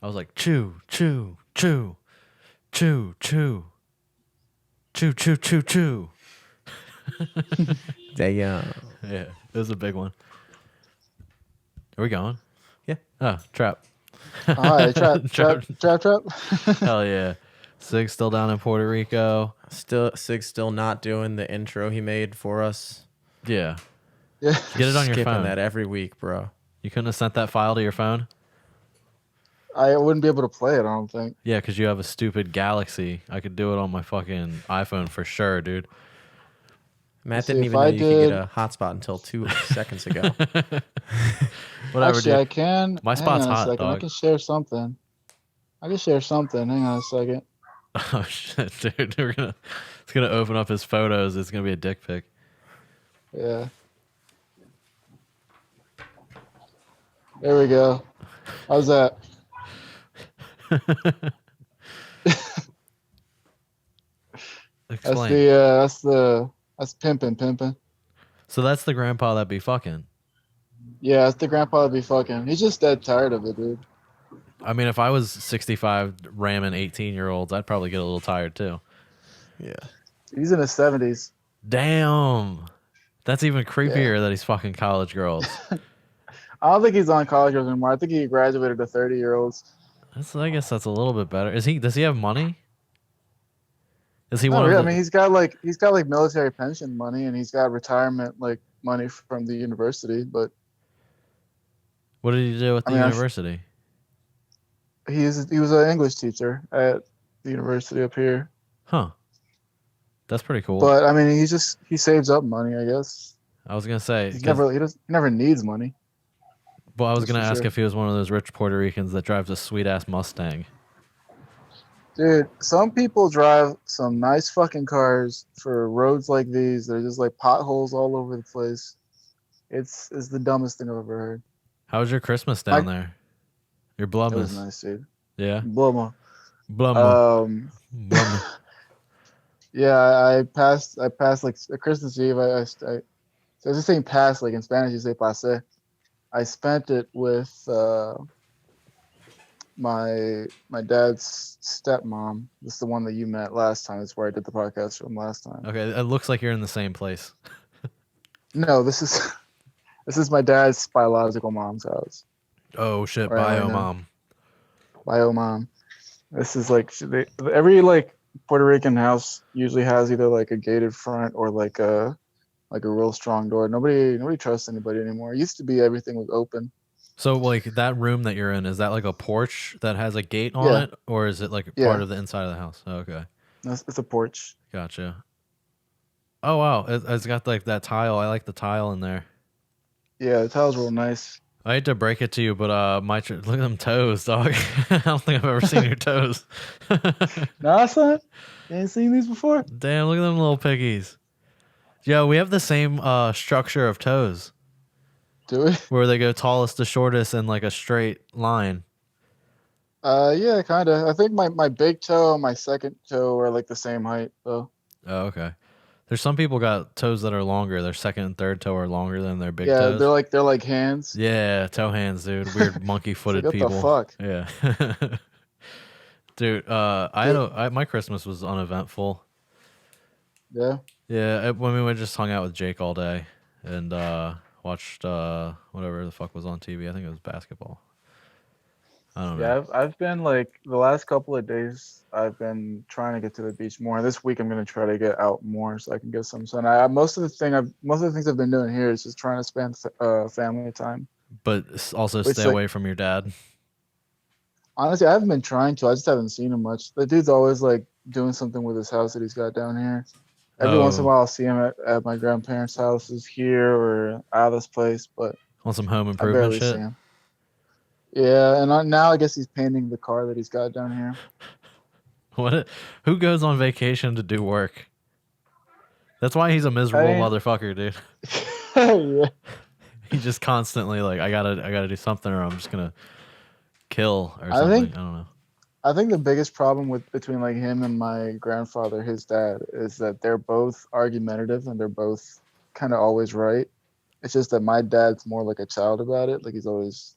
I was like, chew, chew, chew, chew, chew, chew, chew, chew, chew. Damn. Yeah, it was a big one. Are we going? Yeah. Oh, trap. All right, trap. Hell yeah. Sig's still down in Puerto Rico. Sig's still not doing the intro he made for us. Yeah. Yeah. Get it on your Skipping phone. that every week, bro. You couldn't have sent that file to your phone? I wouldn't be able to play it, I don't think. Yeah, because you have a stupid Galaxy. I could do it on my fucking iPhone for sure, dude. Matt See, didn't if even know I you could did- get a hotspot until 2 seconds ago. Whatever, Actually, dude. I can. My Hang spot's on a hot, second. I dog. can share something. Hang on a second. Oh shit, dude. It's gonna open up his photos. It's gonna be a dick pic. Yeah. There we go. How's that? Explain. That's pimping. So that's the grandpa that be fucking. Yeah, that's the grandpa that be fucking. He's just dead tired of it, dude. I mean, if I was 65 ramming 18-year-olds, I'd probably get a little tired too. Yeah. He's in his 70s. Damn. That's even creepier that he's fucking college girls. I don't think he's on college girls anymore. I think he graduated to 30-year-olds. I guess that's a little bit better. Does he have money? Is he Not one really. of the, I mean, he's got like military pension money, and he's got retirement like money from the university. But what did he do with the university? he was an English teacher at the university up here. Huh. That's pretty cool. But I mean, he saves up money, I guess. I was gonna say He never needs money. Well, I was That's gonna for ask sure. if he was one of those rich Puerto Ricans that drives a sweet ass Mustang. Dude, some people drive some nice fucking cars for roads like these. They're just like potholes all over the place. It's the dumbest thing I've ever heard. How was your Christmas down there? Your It was blummas. nice, dude. Yeah. Blumma. Blumma. Blumma. Yeah, I passed like a Christmas Eve. So I was just saying pass, like in Spanish you say pasé. I spent it with my dad's stepmom. This is the one that you met last time. It's where I did the podcast from last time. Okay, it looks like you're in the same place. No, this is my dad's biological mom's house. Oh shit, Right, bio right now. mom. Bio mom. This is like every like Puerto Rican house usually has either like a gated front or like a real strong door. Nobody trusts anybody anymore. It used to be everything was open. So like that room that you're in, is that like a porch that has a gate on Yeah. it, or is it like Yeah. part of the inside of the house? Oh, okay, It's a porch. gotcha. Oh wow, it's got like that tile. I like the tile in there. Yeah, the tile's real nice. I hate to break it to you, but look at them toes, dog. I don't think I've ever seen your toes. Nah, son. You ain't seen these before? Damn, look at them little piggies. Yo, we have the same structure of toes, Do we? where they go tallest to shortest in like a straight line. Yeah, kinda. I think my big toe and my second toe are like the same height though. Oh, okay. There's some people got toes that are longer. Their second and third toe are longer than their big Yeah, toes. they're like hands. Yeah, toe hands, dude. Weird monkey-footed It's like, what people. the fuck? Yeah. Dude, my Christmas was uneventful. Yeah. Yeah, we just hung out with Jake all day and watched whatever the fuck was on TV. I think it was basketball. I don't know. Yeah, I've been like the last couple of days I've been trying to get to the beach more. This week I'm gonna try to get out more so I can get some sun. Most of the things I've been doing here is just trying to spend family time. But also Which, stay like- away from your dad. Honestly, I haven't been trying to. I just haven't seen him much. The dude's always like doing something with his house that he's got down here. Every once in a Oh. while I'll see him at my grandparents' houses here or out of this place, but Want some home I improvement barely shit? see him. Yeah, and now I guess he's painting the car that he's got down here. Who goes on vacation to do work? That's why he's a miserable motherfucker, dude. Yeah. He just constantly like, I gotta do something, or I'm just gonna kill or I something. think- I don't know. I think the biggest problem between like him and my grandfather, his dad, is that they're both argumentative and they're both kind of always right. It's just that my dad's more like a child about it. Like he's always,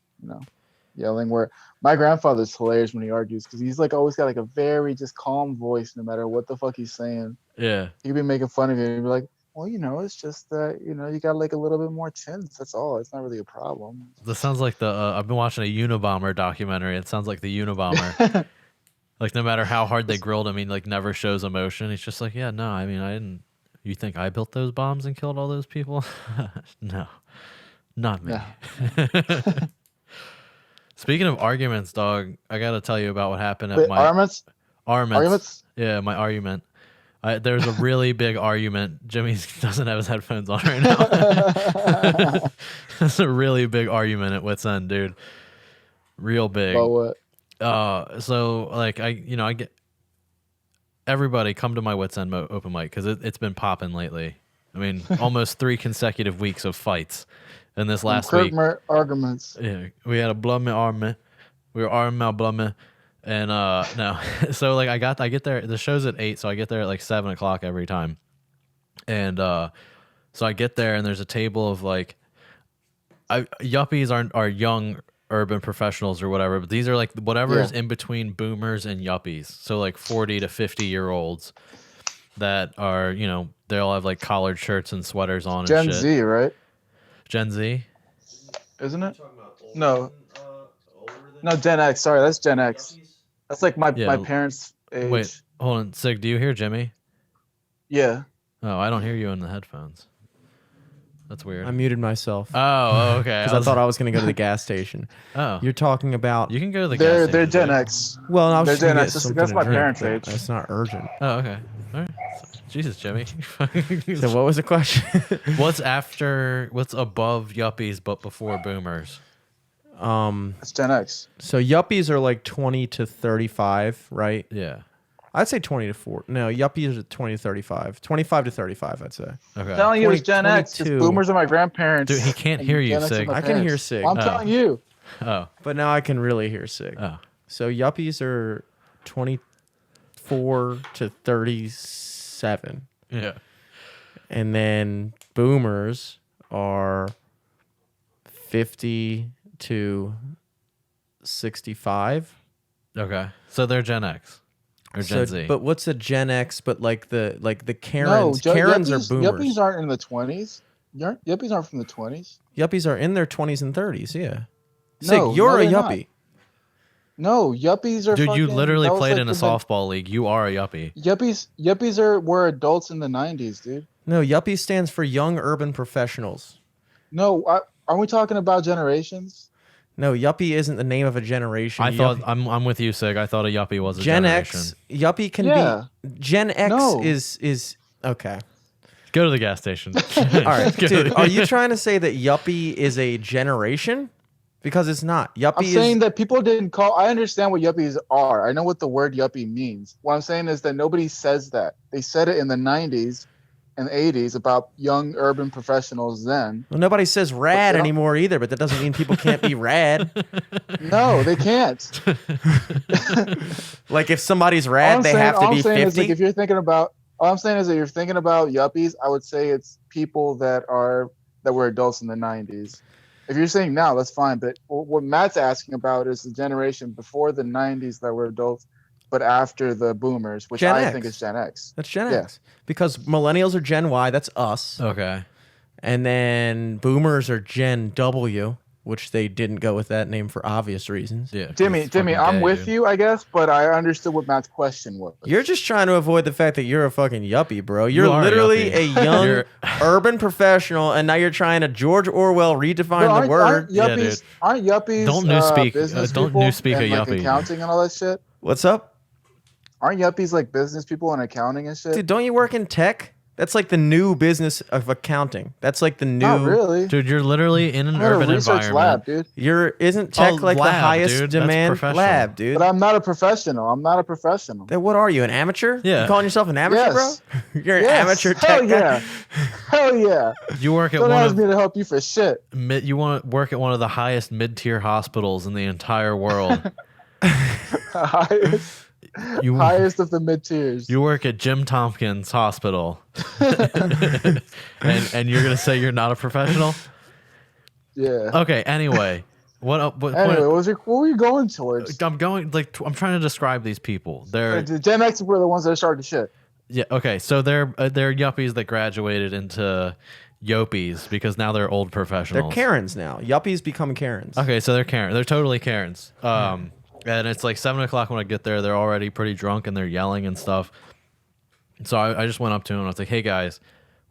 yelling. Where my grandfather's hilarious when he argues because he's like always got like a very just calm voice no matter what the fuck he's saying. Yeah. He'd be making fun of you and be like, well, it's just that, you got like a little bit more chins. That's all. It's not really a problem. This sounds like I've been watching a Unabomber documentary. It sounds like the Unabomber. Like, no matter how hard they grilled him, he like never shows emotion. He's just like, yeah, no, I mean, I didn't. You think I built those bombs and killed all those people? No, not me. No. Speaking of arguments, dog, I gotta tell you about what happened at Wait, my arguments? arguments. Yeah, my argument. There's a really big argument. Jimmy doesn't have his headphones on right now. It's a really big argument at Wits End, dude. Real big. About what? So like I get everybody come to my Wits End open mic because it's been popping lately. I mean, almost 3 consecutive weeks of fights. And this last week, arguments. yeah, we had a blood argument. We were arguing blood. And no, so like I get there. The show's at 8, so I get there at like 7 o'clock every time. And so I get there, and there's a table of like, yuppies are young urban professionals or whatever, but these are like whatever is in between boomers and yuppies. So like 40 to 50-year-olds that are they all have like collared shirts and sweaters on. Gen and shit. Z, right? Gen Z, isn't it? No, Gen X. Sorry, that's Gen X. That's like my parents' age. Wait, hold on, Sig. Do you hear Jimmy? Yeah. Oh, I don't hear you in the headphones. That's weird. I muted myself. Oh, okay. Because I thought I was going to go to the gas station. Oh, You're talking about. you can go to the gas station. They're Gen dude. X. Well, I was They're just gonna Gen get X. something That's to my drink, parents' but age. That's not urgent. Oh, okay. All right. Jesus, Jimmy. So what was the question? What's above yuppies but before boomers? It's Gen X. So yuppies are like 20 to 35, right? Yeah. I'd say 20 to 40. No, yuppies are 20 to 35. 25 to 35, I'd say. Okay. I'm telling you, it's 20, Gen X. 22. Boomers are my grandparents. Dude, he can't and hear you, Gen X are Sig. my I can hear parents. Sig. Well, I'm telling you. Oh. But now I can really hear Sig. Oh. So yuppies are 24 to 37. Yeah. And then boomers are 50 to 65. Okay. So they're Gen X or Gen Z. But what's a Gen X? But like the No, Karens, Karens are boomers. Yuppies aren't in the 20s. Yuppies aren't from the 20s. Yuppies are in their 20s and 30s. Yeah. No, Sig, you're no, a they're not. yuppie. No, yuppies are. Dude, you fucking- literally that was played like in a the- softball league. You are a yuppie. Yuppies were adults in the 90s, dude. No, yuppie stands for young urban professionals. No, aren't we talking about generations? No, yuppie isn't the name of a generation. I thought Yuppie- I'm with you, Sig. I thought a yuppie was a Gen generation. X, yuppie can Yeah. be. Gen X No. is okay. Go to the gas station. All right, dude. Are you trying to say that yuppie is a generation? Because it's not. Yuppie I'm is. saying that people didn't call. I understand what yuppies are. I know what the word yuppie means. What I'm saying is that nobody says that. They said it in the 90s and 80s about young urban professionals then. Well, nobody says rad they don't- anymore either, but that doesn't mean people can't be rad. No, they can't. Like if somebody's All rad, I'm they saying- have all to I'm be saying is, 50. like, if you're thinking about, all I'm saying is that you're thinking about yuppies, I would say it's people that were adults in the 90s. If you're saying now, that's fine. But what Matt's asking about is the generation before the 90s that were adults, but after the boomers, which Gen I X. think is Gen X. That's Gen Yeah. X. Because millennials are Gen Y, that's us. Okay. And then boomers are Gen W, which they didn't go with that name for obvious reasons. Yeah. Jimmy, it's fucking I'm gay, with dude. you, I guess, but I understood what Matt's question was. You're just trying to avoid the fact that you're a fucking yuppie, bro. You're You are a literally yuppie. a young You're- urban professional, and now you're trying to George Orwell redefine the word. Aren't Yeah, yuppies, dude. aren't yuppies Don't newspeak- business don't people newspeak a and, like, yuppie. accounting and all that shit? What's up? Aren't yuppies like business people and accounting and shit? Dude, don't you work in tech? That's like the new business of accounting. That's like the new. Not really. Dude, you're literally in an I'm in a urban research environment. lab, dude. Isn't tech Oh, like the lab, highest dude. That's demand professional. lab, dude? But I'm not a professional. I'm not a professional. Then what are you, an amateur? Yeah. You calling yourself an amateur, Yes. bro? You're an Yes. amateur Hell tech yeah. guy. Hell yeah. You work at Don't one ask of me to help you for shit. you want to work at one of the highest mid-tier hospitals in the entire world. highest, You highest of the mid tiers. you work at Jim Tompkins Hospital, and you're gonna say you're not a professional? Yeah. Okay. Anyway, What Anyway, point? what were you going towards? I'm going like I'm trying to describe these people. They're The Gen X were the ones that started the shit. yeah, okay. So they're yuppies that graduated into Yopies because now they're old They're professionals. Karens now. Yuppies become Karens. Okay, so they're Karen. They're totally Karens. And it's like 7 o'clock when I get there. They're already pretty drunk and they're yelling and stuff. So I just went up to them. I was like, "Hey guys,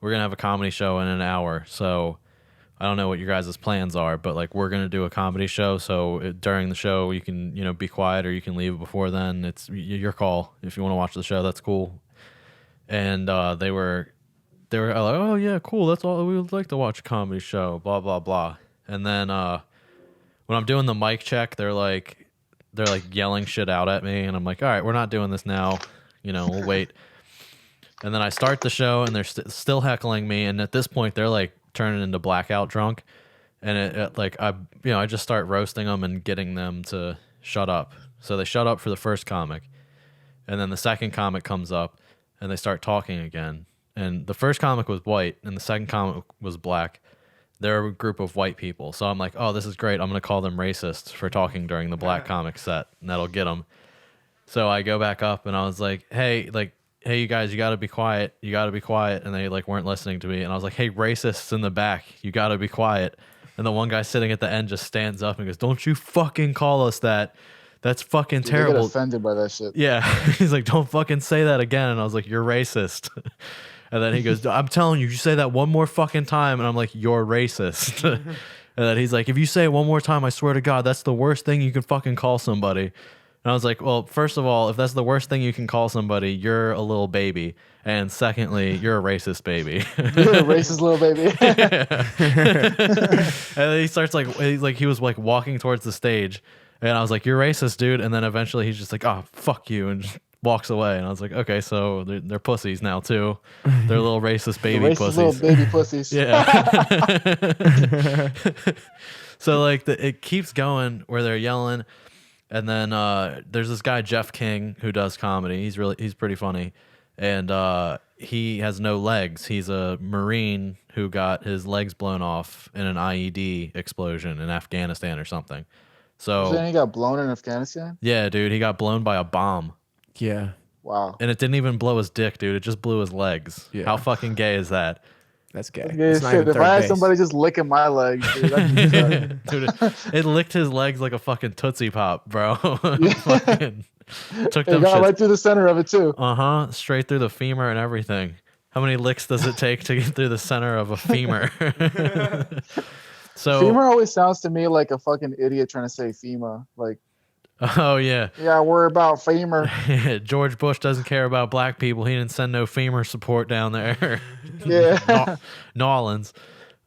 we're gonna have a comedy show in an hour. So I don't know what your guys' plans are, but like we're gonna do a comedy show. So during the show, you can be quiet or you can leave before then. It's your call. If you want to watch the show, that's cool." And they were like, "Oh yeah, cool. That's all. We would like to watch a comedy show. Blah blah blah." And then when I'm doing the mic check, they're like yelling shit out at me, and I'm like, "All right, we're not doing this now. We'll wait." And then I start the show, and they're still heckling me. And at this point, they're like turning into blackout drunk, and I just start roasting them and getting them to shut up. So they shut up for the first comic, and then the second comic comes up, and they start talking again. And the first comic was white, and the second comic was black. They're a group of white people, so I'm like, "Oh, this is great. I'm gonna call them racists for talking during the black comic set, and that'll get them." So I go back up, and I was like, "Hey, you guys, you gotta be quiet. You gotta be quiet." And they weren't listening to me. And I was like, "Hey, racists in the back, you gotta be quiet." And the one guy sitting at the end just stands up and goes, "Don't you fucking call us that. That's fucking Dude, they get terrible." offended by that shit. Yeah. He's like, "Don't fucking say that again." And I was like, "You're racist." And then he goes, "I'm telling you, you say that one more fucking time." And I'm like, "You're racist." And then he's like, "If you say it one more time, I swear to God, that's the worst thing you can fucking call somebody." And I was like, "Well, first of all, if that's the worst thing you can call somebody, you're a little baby. And secondly, you're a racist baby." You're a racist little baby. And then he starts he was walking towards the stage. And I was like, "You're racist, dude." And then eventually he's just like, "Oh, fuck you," and just walks away. And I was like, "Okay, so they're pussies now too. They're little racist baby Racist pussies." little baby pussies. Yeah. So it keeps going where they're yelling, and then there's this guy Jeff King who does comedy. He's pretty funny, and he has no legs. He's a Marine who got his legs blown off in an IED explosion in Afghanistan or something. So So he got blown in Afghanistan. yeah, dude, he got blown by a bomb. Yeah. Wow. And it didn't even blow his dick, dude. It just blew his legs. Yeah. How fucking gay is that? That's gay. Yeah, It's not shit, even if third I had base. somebody just licking my legs, dude, that'd be sad. Dude, it licked his legs like a fucking Tootsie Pop, bro. Fucking took It them got shits. right through the center of it too. Straight through the femur and everything. How many licks does it take to get through the center of a femur? So, FEMA always sounds to me like a fucking idiot trying to say FEMA. Like, oh yeah, yeah, we're about FEMA. George Bush doesn't care about black people. He didn't send no femur support down there. Yeah. Nolans.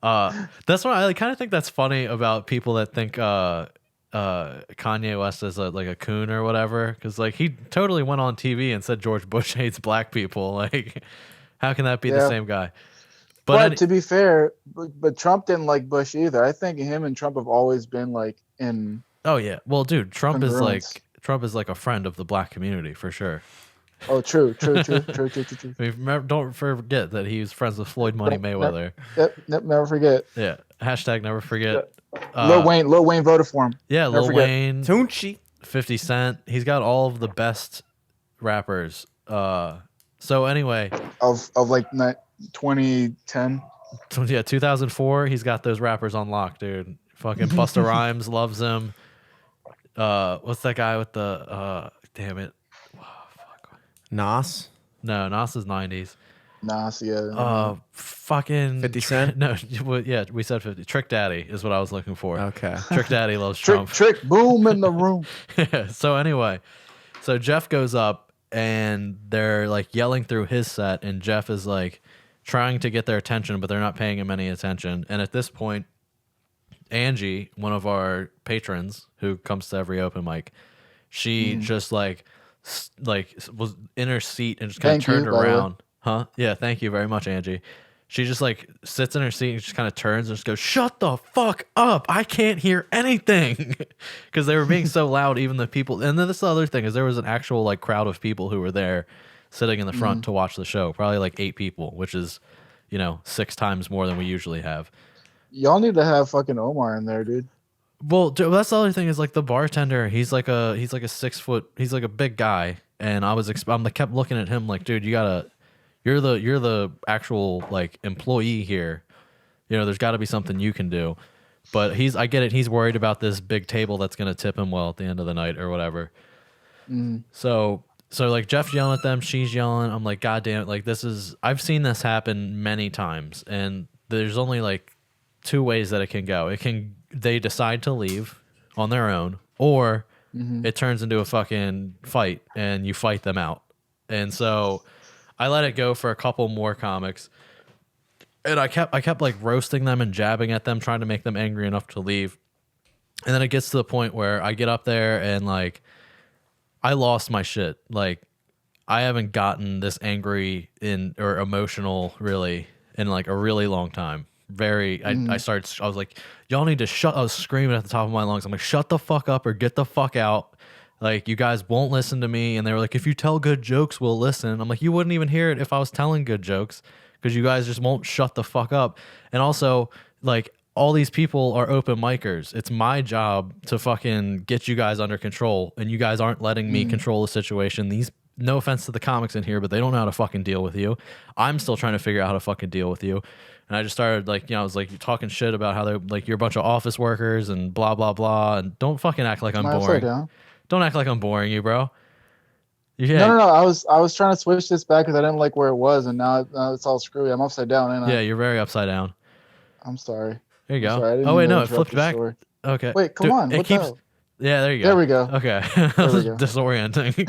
That's why I kind of think that's funny about people that think Kanye West is like a coon or whatever, because he totally went on TV and said George Bush hates black people. Like, how can that be the Yeah. same guy? But to be fair, but Trump didn't like Bush either. I think him and Trump have always been in. Oh yeah, well, dude, Trump is congruence. like a friend of the black community for sure. Oh, true. Don't forget that he was friends with Floyd Money Mayweather. Yep, never forget. Yeah. Hashtag never forget. Lil Wayne voted for him. Yeah, Never Lil forget. Wayne, Tunchi. 50 Cent. He's got all of the best rappers. So anyway, Of 2010. yeah, 2004. He's got those rappers on lock, dude. Fucking Busta Rhymes loves him. What's that guy with the? Damn it. Nas. No, Nas is 90s. Nas, yeah. Fucking 50 Cent? No, yeah, we said 50. Trick Daddy is what I was looking for. Okay. Trick Daddy loves trick, Trump. trick, boom in the room. So anyway, so Jeff goes up and they're yelling through his set, and Jeff is trying to get their attention, but they're not paying him any attention. And at this point, Angie, one of our patrons who comes to every open mic, she just was in her seat and just kind of Thank you, turned by the way. around. Huh? Yeah, thank you very much, Angie. She just sits in her seat and just kind of turns and just goes, "Shut the fuck up. I can't hear anything." Because they were being so loud, even the people. And then this other thing is there was an actual crowd of people who were there sitting in the front to watch the show. Probably 8 people, which is, 6 times more than we usually have. Y'all need to have fucking Omar in there, dude. Well, that's the other thing is like the bartender. He's like a 6 foot. He's like a big guy, and I'm like kept looking at him like, dude, you're the actual like employee here. You know, there's got to be something you can do. But I get it. He's worried about this big table that's gonna tip him well at the end of the night or whatever. So like Jeff's yelling at them, she's yelling. I'm like, God damn it! Like I've seen this happen many times, and there's only like two ways that it can go. They decide to leave on their own, or it turns into a fucking fight and you fight them out. And so I let it go for a couple more comics, and I kept like roasting them and jabbing at them, trying to make them angry enough to leave. And then it gets to the point where I get up there and like I lost my shit. Like I haven't gotten this angry or emotional really in like a really long time. I was like, y'all need to shut. I was screaming at the top of my lungs. I'm like, shut the fuck up or get the fuck out. Like, you guys won't listen to me. And they were like, if you tell good jokes, we'll listen. I'm like, you wouldn't even hear it if I was telling good jokes because you guys just won't shut the fuck up. And also, like, all these people are open micers. It's my job to fucking get you guys under control, and you guys aren't letting me control the situation. No offense to the comics in here, but they don't know how to fucking deal with you. I'm still trying to figure out how to fucking deal with you. And I just started like, I was like talking shit about how they're like, you're a bunch of office workers and blah, blah, blah. And don't fucking act like I'm boring. Don't act like I'm boring you, bro. Yeah. No. I was trying to switch this back because I didn't like where it was, and now it's all screwy. I'm upside down, ain't I? Yeah, you're very upside down. I'm sorry. There you go. Sorry, oh wait, no, it flipped back. Story. Okay. Wait, come on. It keeps. Yeah, there you go. There we go. Okay. That was disorienting.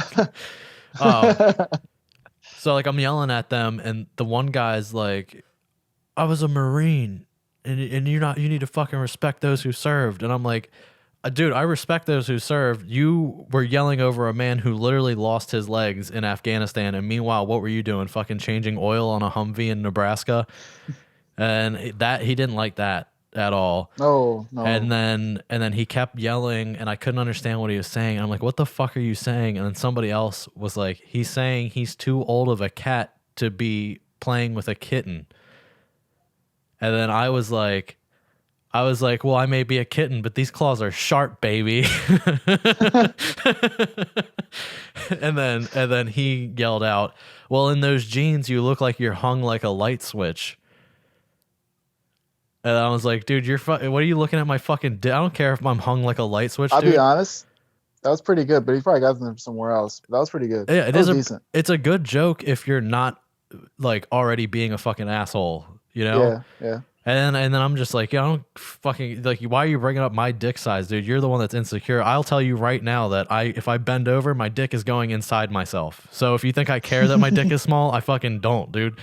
So like I'm yelling at them, and the one guy's like, I was a Marine, and you need to fucking respect those who served. And I'm like, dude, I respect those who served. You were yelling over a man who literally lost his legs in Afghanistan, and meanwhile, what were you doing? Fucking changing oil on a Humvee in Nebraska? And that he didn't like that at all. No. And then he kept yelling, and I couldn't understand what he was saying. I'm like, what the fuck are you saying? And then somebody else was like, he's saying he's too old of a cat to be playing with a kitten. And then I was like, well, I may be a kitten, but these claws are sharp, baby. and then he yelled out, well, in those jeans, you look like you're hung like a light switch. And I was like, dude, what are you looking at my fucking dick? I don't care if I'm hung like a light switch, I'll dude. be honest. That was pretty good, but he probably got them somewhere else. That was pretty good. Yeah, Decent. It's a good joke if you're not like already being a fucking asshole, you know? Yeah. And then I'm just like, I don't fucking like. Why are you bringing up my dick size, dude? You're the one that's insecure. I'll tell you right now that if I bend over, my dick is going inside myself. So if you think I care that my dick is small, I fucking don't, dude.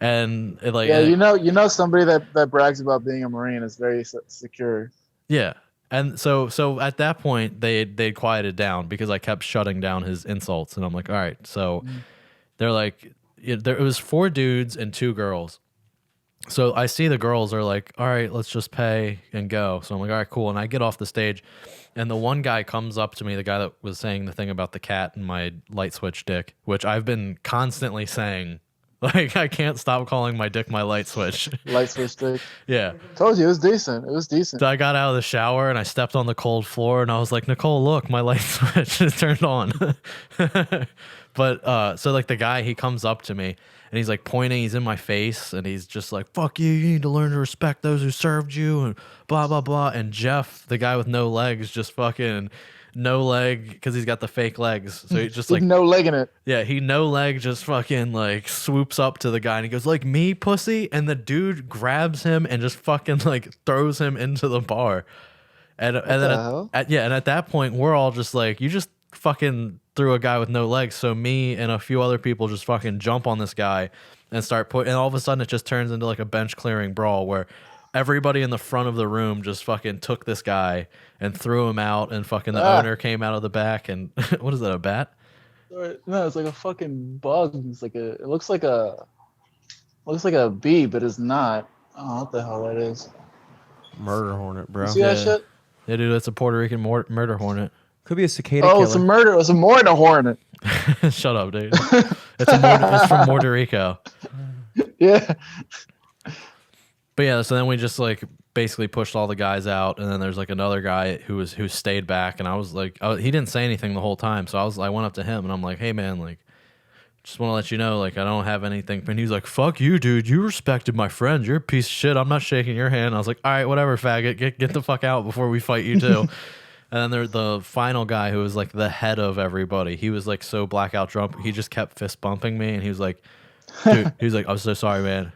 And like, yeah, you know, somebody that brags about being a Marine is very secure. Yeah, and so at that point they quieted down because I kept shutting down his insults, and I'm like, all right. So they're like, it was 4 dudes and 2 girls. So I see the girls are like, all right, let's just pay and go. So I'm like, all right, cool. And I get off the stage, and the one guy comes up to me, the guy that was saying the thing about the cat and my light switch dick, which I've been constantly saying. Like, I can't stop calling my dick my light switch. Light switch dick. Yeah. Told you, it was decent. So I got out of the shower, and I stepped on the cold floor, and I was like, Nicole, look, my light switch is turned on. But so like the guy, he comes up to me, and he's like pointing, he's in my face, and he's just like, fuck you, you need to learn to respect those who served you, and blah, blah, blah. And Jeff, the guy with no legs, just fucking no leg, because he's got the fake legs. So he's just like, no leg in it. Yeah, he no leg just fucking like swoops up to the guy, and he goes, like, me, pussy? And the dude grabs him and just fucking like throws him into the bar. And then at that point, we're all just like, you just fucking threw a guy with no legs. So me and a few other people just fucking jump on this guy and start and all of a sudden it just turns into like a bench clearing brawl where everybody in the front of the room just fucking took this guy and threw him out, and fucking the owner came out of the back and what is that, a bat? No, it's like a fucking bug. It's like it looks like a bee, but it's not. Oh, what the hell that is? Murder hornet, bro. You see that shit? Yeah, dude, it's a Puerto Rican murder hornet. Could be a cicada killer. It's a murder. It's a more than a hornet. Shut up, dude. It's from Puerto Rico. Yeah. But yeah, so then we just like basically pushed all the guys out, and then there's like another guy who stayed back, and I was like, he didn't say anything the whole time, so I went up to him and I'm like, hey man, like, just want to let you know, like, I don't have anything. And he's like, fuck you, dude, you respected my friend, you're a piece of shit, I'm not shaking your hand. I was like, all right, whatever, faggot, get the fuck out before we fight you too. And then there's the final guy who was like the head of everybody. He was like so blackout drunk, he just kept fist bumping me, and he was like, dude, he was like, I'm so sorry, man,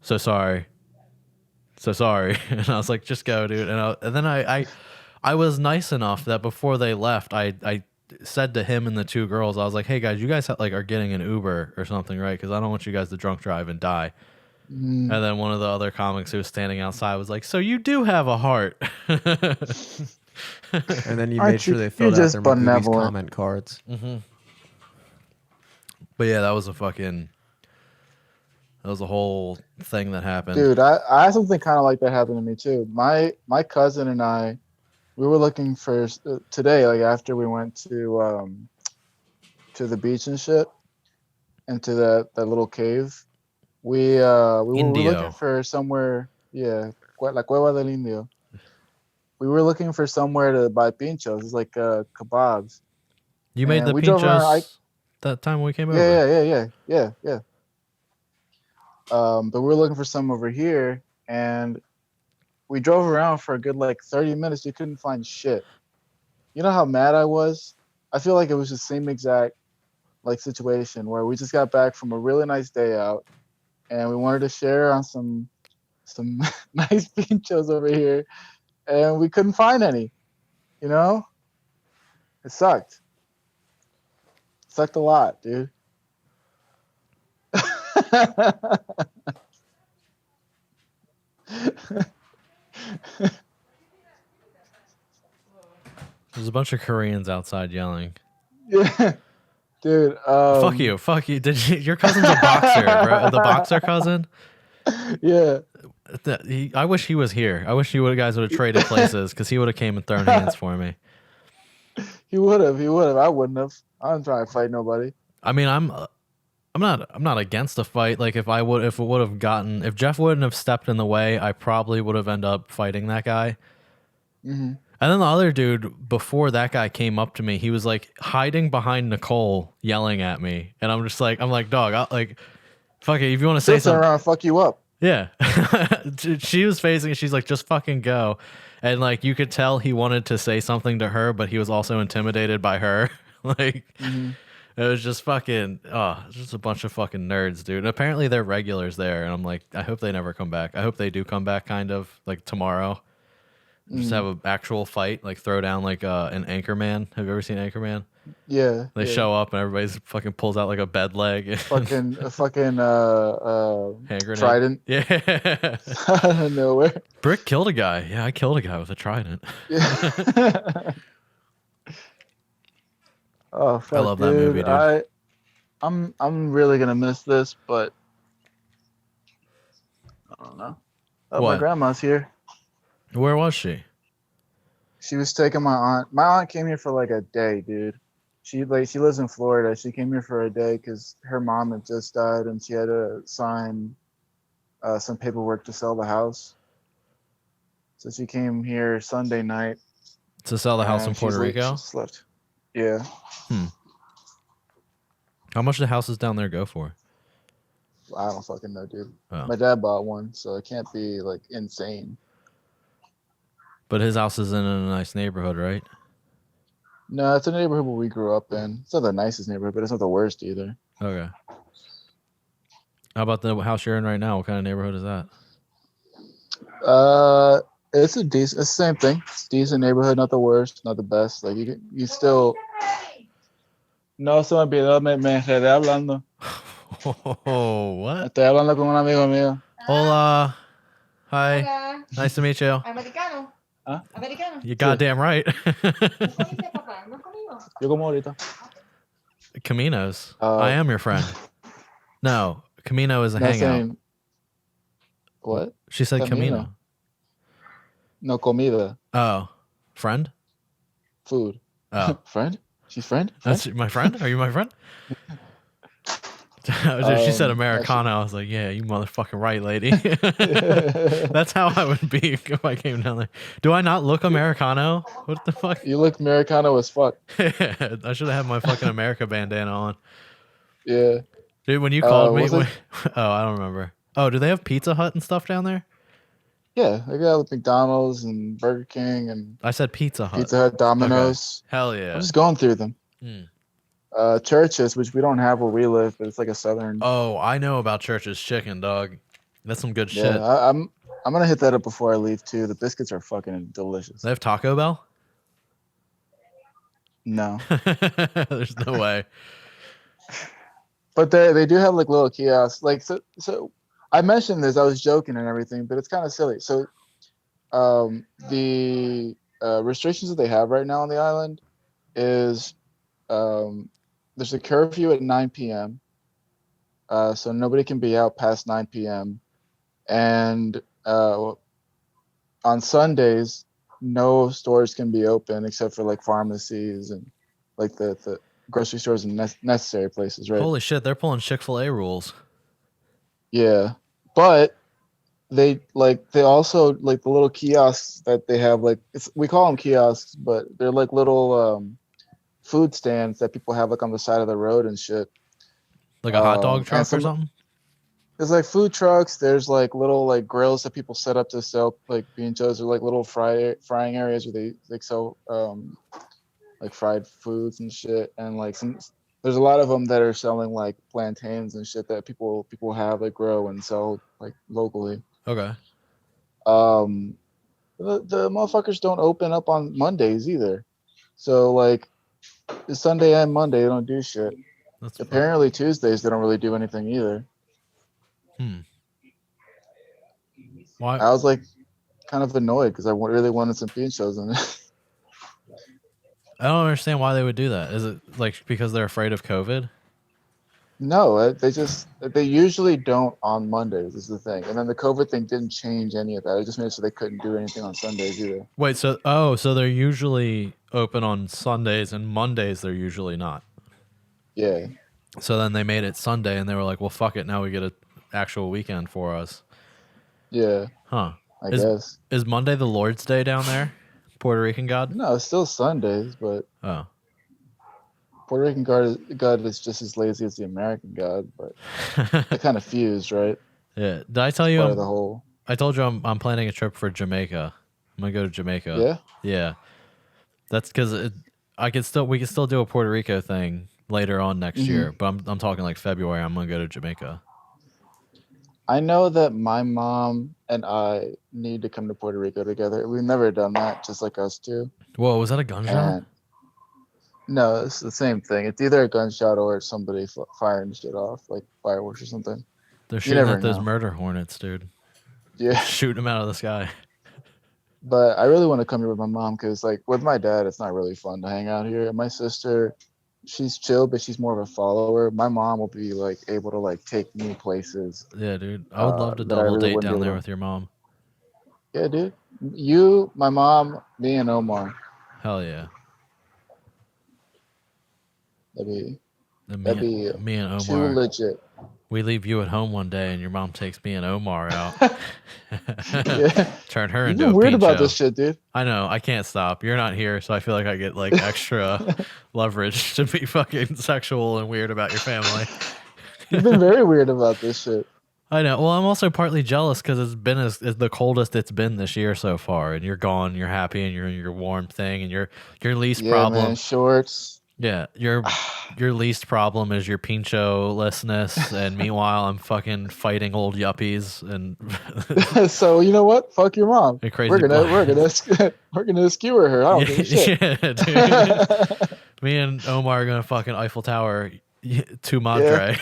so sorry. So sorry. And I was like, just go, dude. And then I was nice enough that before they left, I said to him and the two girls, I was like, hey guys, you guys like are getting an Uber or something, right? Because I don't want you guys to drunk drive and die. And then one of the other comics who was standing outside was like, so you do have a heart. And then you Aren't made sure you- they you're filled out just their movies benevolent. comment cards. But yeah, that was a whole thing that happened. Dude, I had something kind of like that happen to me too. My cousin and I, we were looking for today, like after we went to the beach and shit, into that little cave. We were Indio. looking for somewhere, yeah, La Cueva del Indio. We were looking for somewhere to buy pinchos. It's like kebabs. You made And the we drove around, pinchos that time we came over. Yeah. But we were looking for some over here, and we drove around for a good like 30 minutes. You couldn't find shit. You know how mad I was? I feel like it was the same exact like situation where we just got back from a really nice day out, and we wanted to share on some nice pinchos over here, and we couldn't find any. You know, it sucked. Sucked a lot, dude. There's a bunch of Koreans outside yelling. Yeah, dude. Fuck you. Your cousin's a boxer, bro? The boxer cousin? Yeah. I wish he was here. I wish you guys would have traded places, because he would have came and thrown hands for me. He would have. I wouldn't have. I don't try to fight nobody. I mean, I'm not against a fight. Like if Jeff wouldn't have stepped in the way, I probably would have ended up fighting that guy. Mm-hmm. And then the other dude, before that guy came up to me, he was like hiding behind Nicole, yelling at me, and I'm like, dog, fuck it, if you want to say She'll turn something, around and fuck you up. yeah. She was facing, she's like, just fucking go, and like you could tell he wanted to say something to her, but he was also intimidated by her. Like. Mm-hmm. It was just fucking, it's just a bunch of fucking nerds, dude. And apparently they're regulars there. And I'm like, I hope they never come back. I hope they do come back kind of like tomorrow. Just have an actual fight, like throw down like an Anchorman. Have you ever seen Anchorman? Yeah. They show up and everybody's fucking pulls out like a bed leg. Fucking hand grenade. trident Yeah. out of nowhere. Brick killed a guy. Yeah, I killed a guy with a trident. Yeah. Oh, fuck, I love that movie, dude. I'm really gonna miss this, but I don't know. Oh, What? my grandma's here. Where was she? She was taking my aunt. My aunt came here for like a day, dude. She lives in Florida. She came here for a day because her mom had just died, and she had to sign some paperwork to sell the house. So she came here Sunday night. To sell the house in and Puerto Rico? She just left. Yeah. How much do houses down there go for? I don't fucking know, dude. Oh. My dad bought one, so it can't be like insane. But his house is in a nice neighborhood, right? No, it's a neighborhood where we grew up in. It's not the nicest neighborhood, but it's not the worst either. Okay. How about the house you're in right now? What kind of neighborhood is that? It's a decent. It's the same thing. It's a decent neighborhood, not the worst, not the best. Like you still. No se me olvidó, me enredé hablando. Oh, what? Estoy hablando con un amigo mío. Hola. Hi. Hola. Nice to meet you. Americano. Huh? Americano. You goddamn right. ¿No comiste, papá? ¿No has comido? Yo como ahorita. Caminos. Uh, I am your friend. No, Camino is a No hangout. saying. What? She said Camino. Camino. No comida. Oh, friend? Food. Oh, Friend? She's friend? that's my friend? Are you my friend? She said Actually, Americano. I was like, yeah, you motherfucking right, lady. That's how I would be if I came down there. Do I not look Americano? What the fuck? you look Americano as fuck. I should have had my fucking America bandana on. Yeah. Dude, when you called me, Was it? oh, I don't remember. Oh, do they have Pizza Hut and stuff down there? Yeah, they got like McDonald's and Burger King and I said Pizza Hut. Pizza Hut, Domino's. Hell I'm yeah. just going through them. Hmm. Churches, which we don't have where we live, but it's like a southern. Oh, I know about Church's Chicken, dog. That's some good Yeah, shit. I'm gonna hit that up before I leave too. The biscuits are fucking delicious. They have Taco Bell? No, There's no way. but they do have like little kiosks. Like so I mentioned this. I was joking and everything, but it's kind of silly. So, the restrictions that they have right now on the island is there's a curfew at 9 p.m. So nobody can be out past 9 p.m. And on Sundays, no stores can be open except for like pharmacies and like the grocery stores and necessary places, right? Holy shit, they're pulling Chick-fil-A rules. Yeah, but they also like the little kiosks that they have, like we call them kiosks, but they're like little food stands that people have like on the side of the road and shit. Like a hot dog And truck or something? There's like food trucks. There's like little like grills that people set up to sell like pinchos, or like little frying areas where they like sell like fried foods and shit. And like there's a lot of them that are selling like plantains and shit that people have like grow and sell like locally. Okay. The motherfuckers don't open up on Mondays either. So like it's Sunday and Monday they don't do shit. That's Apparently Tuesdays they don't really do anything either. Why? I was like kind of annoyed because I really wanted some pinchos in it. I don't understand why they would do that. Is it like because they're afraid of COVID? No, they usually don't on Mondays is the thing. And then the COVID thing didn't change any of that. It just made it so they couldn't do anything on Sundays either. Wait, so they're usually open on Sundays and Mondays they're usually not. Yeah. So then they made it Sunday and they were like, well, fuck it. Now we get an actual weekend for us. Yeah. Huh. I guess. Is Monday the Lord's Day down there? Puerto Rican God? No, it's still Sundays, but Oh. Puerto Rican God is just as lazy as the American God, but they kind of fused, right? Yeah. Did I tell you? Part of the whole. I told you I'm planning a trip for Jamaica. I'm gonna go to Jamaica. Yeah. Yeah. That's because we can still do a Puerto Rico thing later on next year, but I'm talking like February. I'm gonna go to Jamaica. I know that my mom and I need to come to Puerto Rico together. We've never done that, just like us two. Whoa, was that a gunshot? And no, it's the same thing. It's either a gunshot or it's somebody firing shit off, like fireworks or something. They're shooting never at those know. murder hornets, dude. Yeah, Shooting them out of the sky. but I really want to come here with my mom because, like, with my dad, it's not really fun to hang out here. And my sister, she's chill, but she's more of a follower. My mom will be like able to like take me places. Yeah, dude. I would love to that I double really date wouldn't down be there able- with your mom. Yeah, dude. You, my mom, me, and Omar. Hell yeah. That'd And be me and too Omar. legit. We leave you at home one day and your mom takes me and Omar out. Yeah. Turn her You've into been a weird about pincho. this shit, dude. I know. I can't stop. You're not here, so I feel like I get like extra leverage to be fucking sexual and weird about your family. You've been very weird about this shit. I know. Well, I'm also partly jealous because it's been as the coldest it's been this year so far, and you're gone. You're happy, and you're in your warm thing, and your least Yeah, problem. man. Shorts. Yeah, your least problem is your pincho-lessness, and meanwhile, I'm fucking fighting old yuppies and So you know what? Fuck your mom. A crazy We're gonna black- we're gonna skewer her. I don't give a shit. yeah, dude. Me and Omar are gonna fucking Eiffel Tower to Madre.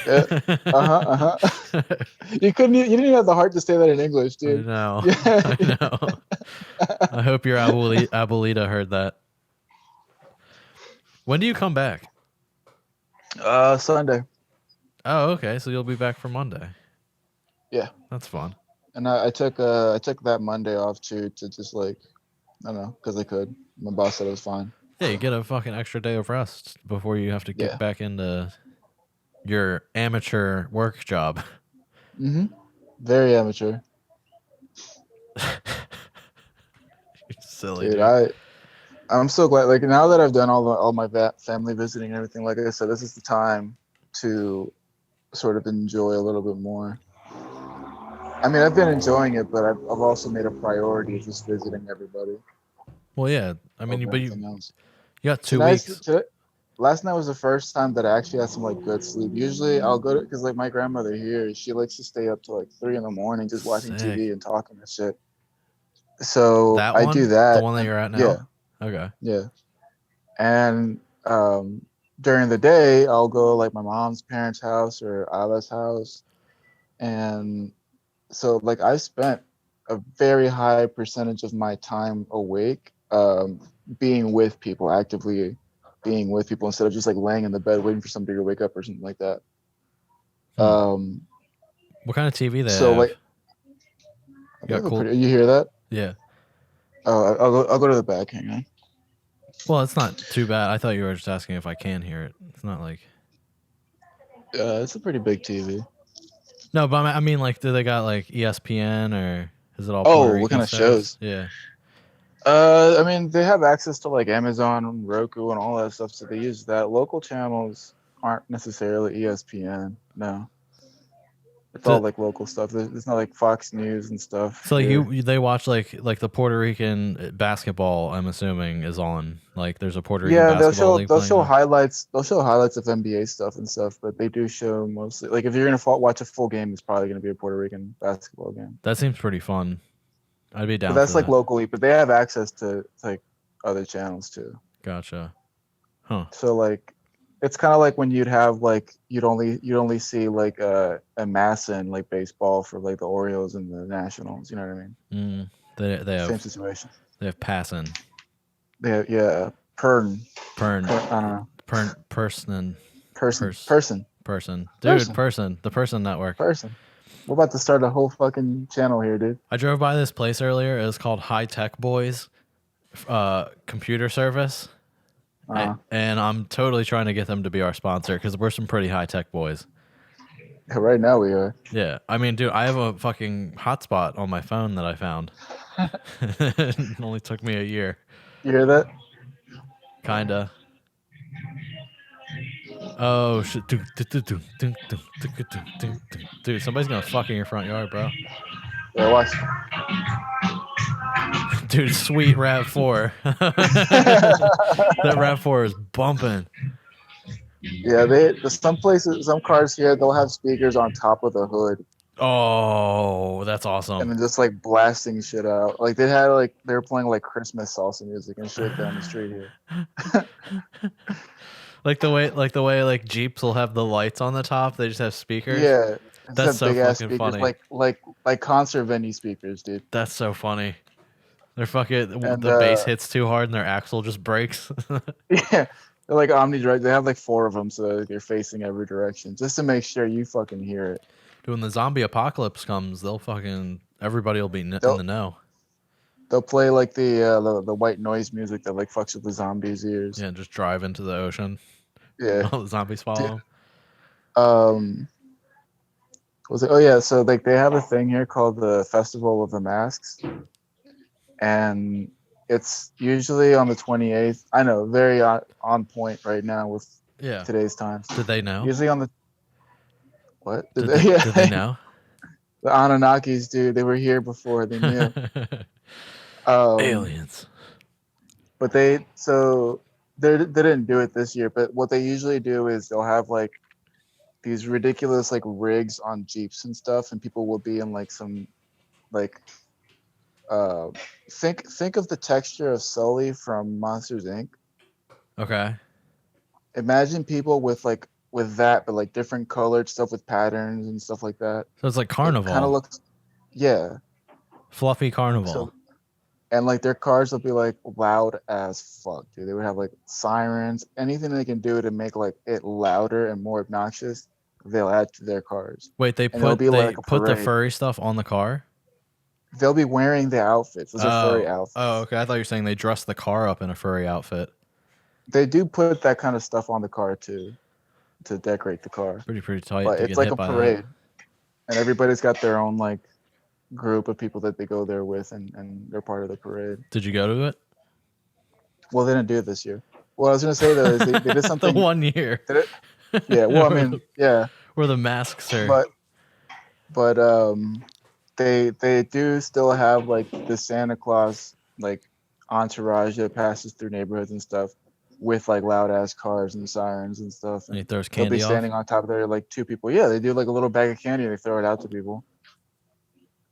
You didn't even have the heart to say that in English, I dude. know. Yeah. I know. I hope your abuelita heard that. When do you come back? Sunday. Oh, okay. So you'll be back for Monday. Yeah. That's fun. And I took that Monday off to just like I don't know because I could. My boss said it was fine. Yeah, you get a fucking extra day of rest before you have to get Yeah. back into your amateur work job. Very amateur. Silly Dude, dude. I'm so glad. Like now that I've done all my family visiting and everything, like I said, this is the time to sort of enjoy a little bit more. I mean, I've been enjoying it, but I've also made a priority just visiting everybody Well, yeah. I mean, over but anything else. you got 2 weeks. Last night was the first time that I actually had some like good sleep. Usually I'll go to because like my grandmother here, she likes to stay up till like 3 in the morning just watching Sick. TV and talking and shit. So That I one? do The that. one that and- you're at now? Yeah, Okay. yeah. And during the day, I'll go like my mom's parents' house or Isla's house, and so like I spent a very high percentage of my time awake, being with people, actively being with people instead of just like laying in the bed waiting for somebody to wake up or something like that. What kind of TV they So have? like, You got cool. you hear that? Yeah. Oh, I'll go to the back. Hang on. Well, it's not too bad. I thought you were just asking if I can hear it. It's not like. It's a pretty big TV. No, but I mean, like, do they got like ESPN or is it all? Oh, Puerto what Rican kind of stuff? shows? Yeah. I mean, they have access to like Amazon, Roku, and all that stuff, so they use that. Local channels aren't necessarily ESPN. No, it's all like local stuff. It's not like Fox News and stuff. So like here. they watch like the Puerto Rican basketball. I'm assuming is on. Like, there's a Puerto Rican Yeah, basketball league they'll playing show on. highlights. They'll show highlights of NBA stuff and stuff, but they do show mostly like if you're gonna watch a full game, it's probably gonna be a Puerto Rican basketball game. That seems pretty fun. I'd be down. But that's for like that. locally, but they have access to like other channels too. Gotcha. Huh. So like, it's kind of like when you'd have like you'd only see like a Masson like baseball for like the Orioles and the Nationals. You know what I mean? They Same have situation. passing. Yeah, Pern. Pern. I don't know. Person. Person. Dude, Person. The Person Network. Person. We're about to start a whole fucking channel here, dude. I drove by this place earlier. It was called High Tech Boys computer service. And I'm totally trying to get them to be our sponsor because we're some pretty high tech boys. Right now we are. Yeah. I mean, dude, I have a fucking hotspot on my phone that I found. It only took me a year. You hear that? Kinda. Oh shit! Dude, somebody's gonna fuck in your front yard, bro. Yeah, watch. Dude, sweet RAV4. That RAV4 is bumping. Yeah, some cars here, they'll have speakers on top of the hood Oh, that's and awesome. then just like blasting shit out. Like they were playing like Christmas salsa music and shit down the street here. Like the way like Jeeps will have the lights on the top, they just have speakers. Yeah, it's That's have so big-ass fucking speakers, funny. like concert venue speakers, dude. That's so funny. They're fucking And, the bass hits too hard and their axle just breaks. Yeah, they're like omnidirect. They have like 4 of them, so they're facing every direction, just to make sure you fucking hear it. Dude, when the zombie apocalypse comes, everybody will be in the know. They'll play like the white noise music that like fucks with the zombies' ears. Yeah, just drive into the ocean. Yeah. All the zombies follow. Was it? Oh yeah, so like they have a thing here called the Festival of the Masks, and it's usually on the 28th. I know, very on point right now with Yeah. today's times. Did they know? Usually on the what? Did Yeah. they know? The Anunnakis, dude, they were here before they knew. Aliens. But they didn't do it this year. But what they usually do is they'll have like these ridiculous like rigs on Jeeps and stuff, and people will be in like some like think of the texture of Sully from Monsters Inc. Okay. Imagine people with that, but like different colored stuff with patterns and stuff like that. So it's like carnival. Kind of looks, yeah. Fluffy carnival. So, and like their cars will be like loud as fuck, dude. They would have like sirens, anything they can do to make like it louder and more obnoxious. They'll add to their cars. Wait, they And it'll put be like a the parade. furry stuff on the car? They'll be wearing the outfits. Those are furry outfits. Oh, okay. I thought you were saying they dressed the car up in a furry outfit. They do put that kind of stuff on the car too. to decorate the car. Pretty tight But to it's get like hit a by parade, and everybody's got their own like group of people that they go there with, and they're part of the parade. that. Did you go to it? Well, they didn't do it this year. What I was gonna say though is they did The something. 1 year Did it? Yeah. Well, I mean, yeah, where the masks are. but they do still have like the Santa Claus like entourage that passes through neighborhoods and stuff with like loud ass cars and sirens and stuff. And he And throws they'll be candy off. standing on top of there like two people. Yeah, they do like a little bag of candy and they throw it out to people.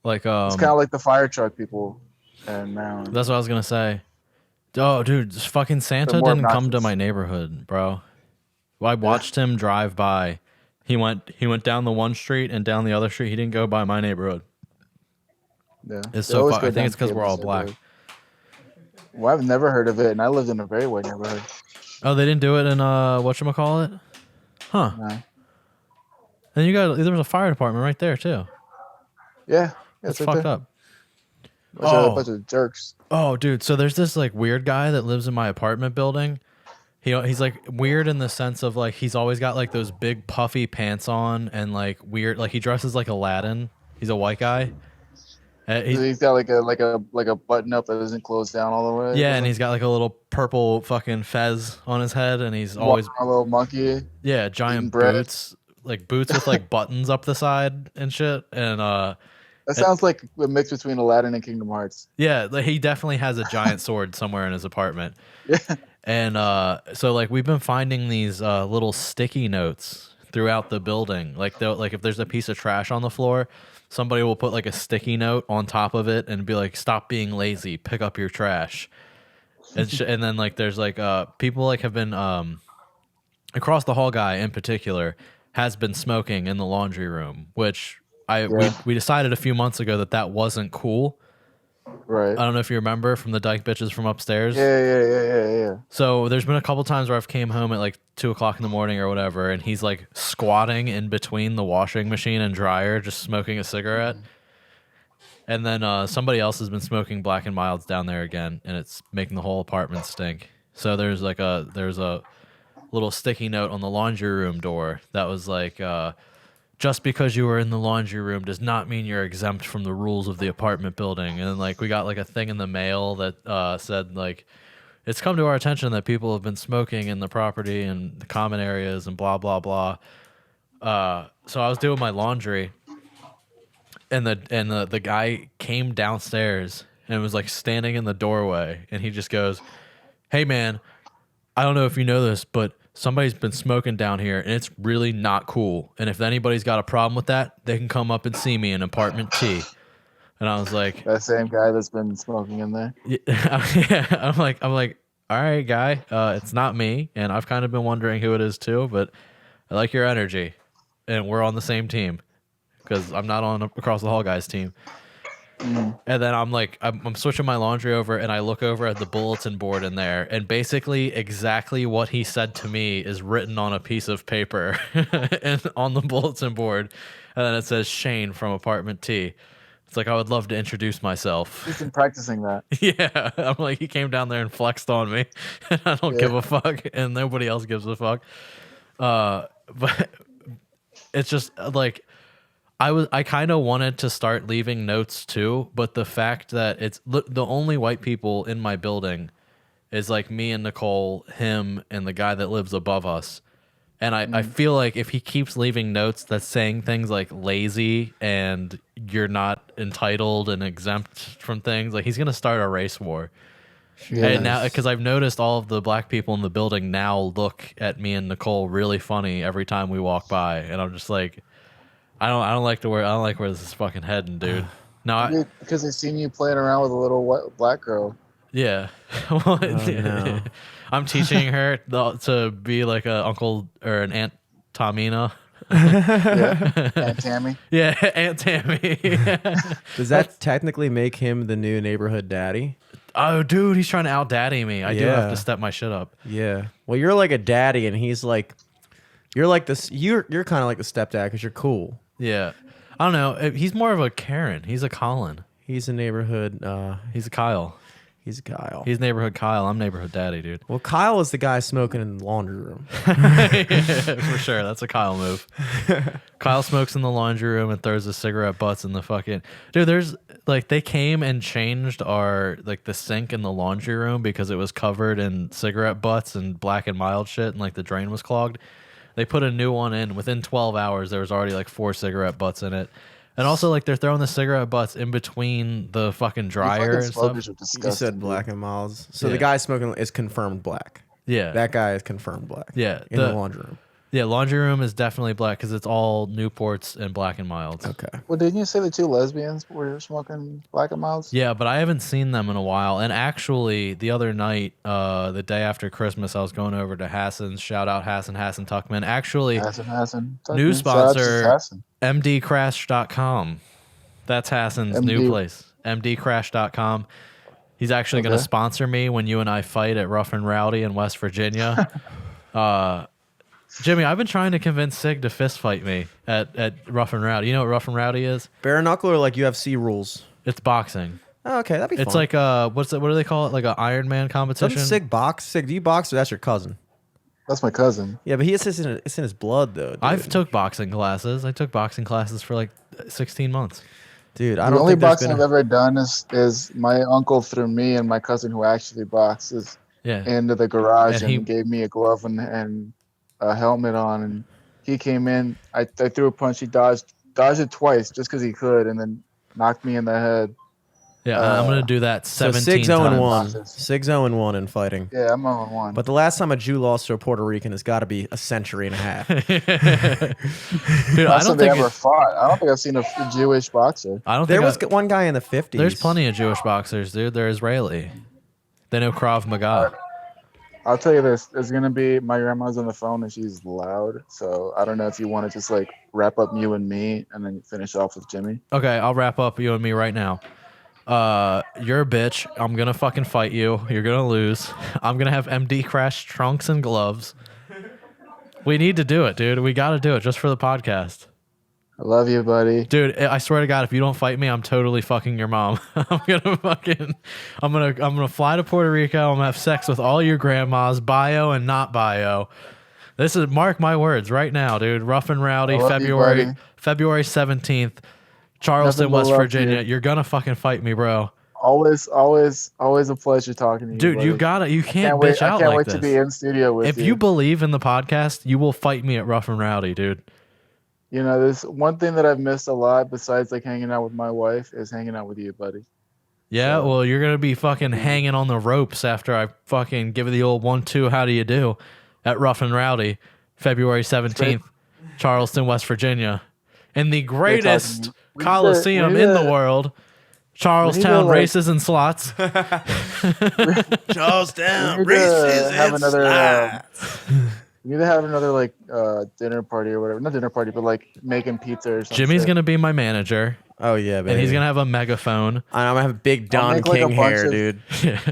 Like It's kind of like the fire truck people and Maryland. that's what I was gonna say. Oh, dude, this fucking Santa more didn't come to obnoxious. my neighborhood, bro. I watched him drive by. He went down the one street and down the other street. He didn't go by my neighborhood. Yeah, It's They so always fu- go I think down it's because we're all Cable's black. neighborhood. Well, I've never heard of it, and I lived in a very white neighborhood. Oh, they didn't do it in whatchamacallit? Huh. No. And there was a fire department right there too. Yeah, That's it's right fucked there. up. A bunch of jerks. Oh, dude. So there's this like weird guy that lives in my apartment building. He's like weird in the sense of like he's always got like those big puffy pants on and like weird like he dresses like Aladdin. He's a white guy. He's got like a button up that doesn't close down all the way. Yeah, and he's got like a little purple fucking fez on his head, and he's always a little monkey. giant bread. boots with like buttons up the side and shit. And That sounds like a mix between Aladdin and Kingdom Hearts. yeah, like, he definitely has a giant sword somewhere in his apartment. Yeah. And so like we've been finding these little sticky notes throughout the building. Like if there's a piece of trash on the floor, somebody will put like a sticky note on top of it and be like, "Stop being lazy, pick up your trash." And then like there's like people like have been across the hall guy in particular has been smoking in the laundry room, which we decided a few months ago that wasn't cool. Right. I don't know if you remember from the Dyke bitches from upstairs. Yeah. So there's been a couple times where I've came home at like 2:00 in the morning or whatever, and he's like squatting in between the washing machine and dryer, just smoking a cigarette. And then somebody else has been smoking Black and Milds down there again, and it's making the whole apartment stink. So there's a little sticky note on the laundry room door that was like, just because you were in the laundry room does not mean you're exempt from the rules of the apartment building. And like we got like a thing in the mail that said like, it's come to our attention that people have been smoking in the property and the common areas and blah blah blah. So I was doing my laundry, and the guy came downstairs and was like standing in the doorway, and he just goes, "Hey man, I don't know if you know this, but somebody's been smoking down here, and it's really not cool. And if anybody's got a problem with that, they can come up and see me in apartment T." And I was like, That same guy that's been smoking in there. yeah, I'm like, all right, guy, it's not me, and I've kind of been wondering who it is too, but I like your energy, and we're on the same team because I'm not on across the hall guys team. And then I'm like, I'm switching my laundry over, and I look over at the bulletin board in there, and basically exactly what he said to me is written on a piece of paper and on the bulletin board, and then it says Shane from apartment T. It's like, I would love to introduce myself. He's been practicing that. Yeah, I'm like, he came down there and flexed on me, and I don't give a fuck, and nobody else gives a fuck. But it's just like, I kind of wanted to start leaving notes too, but the fact that it's the only white people in my building is like me and Nicole, him, and the guy that lives above us. And I feel like if he keeps leaving notes that's saying things like lazy and you're not entitled and exempt from things, like he's going to start a race war. And now, because I've noticed all of the black people in the building now look at me and Nicole really funny every time we walk by. And I'm just like, I don't like where this is fucking heading, dude. No, Because they've seen you playing around with a little black girl. yeah. Well, no. I'm teaching her to be like a uncle or an Aunt Tamina. Yeah. And Tammy. Yeah, Aunt Tammy. Does that technically make him the new neighborhood daddy? Oh, dude, he's trying to out daddy me. I do have Yeah. to step my shit up. Yeah. Well, you're like a daddy, and he's like, you're like this. You're kind of like the stepdad because you're cool. Yeah. I don't know. He's more of a Karen. He's a Colin. He's a neighborhood. He's a Kyle. He's Kyle. He's neighborhood Kyle. I'm neighborhood daddy, dude. Well, Kyle is the guy smoking in the laundry room. Yeah, for sure. That's a Kyle move. Kyle smokes in the laundry room and throws his cigarette butts in the fucking dude. There's like they came and changed our like the sink in the laundry room because it was covered in cigarette butts and Black and Mild shit and like the drain was clogged. They put a new one in. Within 12 hours, there was already like 4 cigarette butts in it. And also, like, they're throwing the cigarette butts in between the fucking dryer and stuff. Smokers are disgusting. You said dude. Black and Milds. So Yeah. the guy smoking is confirmed black. Yeah. That guy is confirmed black. Yeah, In the laundry room. Yeah, laundry room is definitely black because it's all Newports and Black and Milds. Okay. Well, didn't you say the 2 lesbians were smoking Black and Milds? Yeah, but I haven't seen them in a while. And actually, the other night, the day after Christmas, I was going over to Hassan's. Shout out Hassan Tuckman. Actually, Hassan. New Shout out to sponsor. Hassan. mdcrash.com. That's Hassan's new MD. place. mdcrash.com. He's actually going to Okay. sponsor me when you and I fight at Rough and Rowdy in West Virginia. Jimmy, I've been trying to convince Sig to fist fight me at Rough and Rowdy. You know what Rough and Rowdy is? Bare knuckle or like UFC rules? It's boxing. Oh, okay, that'd be It's fun. like what do they call it? Like a Iron Man competition? Doesn't Sig box? Sig, do you box or that's your cousin? That's my cousin. Yeah, but it's in his blood though. Dude. I've took boxing classes. I took boxing classes for like 16 months. Dude, I The don't only think there's boxing been I've ever done is my uncle through me and my cousin who actually boxes Yeah. into the garage And he- and gave me a glove and a helmet on, and he came in. I threw a punch. He dodged it twice just because he could, and then knocked me in the head. Yeah, I'm going to do that so 17 Sig's times. 0-1. Boxes. Sig's 0-1 in fighting. Yeah, I'm on one. But the last time a Jew lost to a Puerto Rican has got to be a century and a half. Dude, I also, don't they think ever fought. I don't think I've seen a Jewish boxer. I don't There think was one guy in the 50s. there's plenty of Jewish boxers, dude. They're Israeli. They know Krav Maga. I'll tell you this: there's gonna be my grandma's on the phone and she's loud. So I don't know if you want to just like wrap up you and me and then finish off with Jimmy. Okay, I'll wrap up you and me right now. You're a bitch. I'm gonna fucking fight you. You're gonna lose. I'm gonna have MD Crash trunks and gloves. We need to do it, dude. We got to do it just for the podcast. I love you, buddy. Dude, I swear to God, if you don't fight me, I'm totally fucking your mom. I'm gonna fly to Puerto Rico. I'm gonna have sex with all your grandmas, bio and not bio. This is mark my words right now, dude. Rough and Rowdy, I love you, February buddy. February 17th, Charleston, Nothing but West love, Virginia. dude. You're gonna fucking fight me, bro. Always a pleasure talking to you, Dude, buddy. you gotta. You can't wait, bitch out I can't like wait this. to be in studio with If you believe in the podcast, you will fight me at Rough and Rowdy, dude. You know, there's one thing that I've missed a lot besides like hanging out with my wife is hanging out with you, buddy. Yeah, So- well, you're gonna be fucking hanging on the ropes after I fucking give it the old 1-2. How do you do? At Rough and Rowdy, February 17th, Charleston, West Virginia, in the Great talking to greatest you. We need to- coliseum we need in the to- world, Charlestown like- Races and Slots. Charlestown We need to races have and another, slides. We need to have another like dinner party or whatever. Not dinner party, but like making pizza or something. Jimmy's gonna be my manager, Oh yeah, baby. and he's gonna have a megaphone. And I'm gonna have big Don make, like, a King bunch hair, of- dude.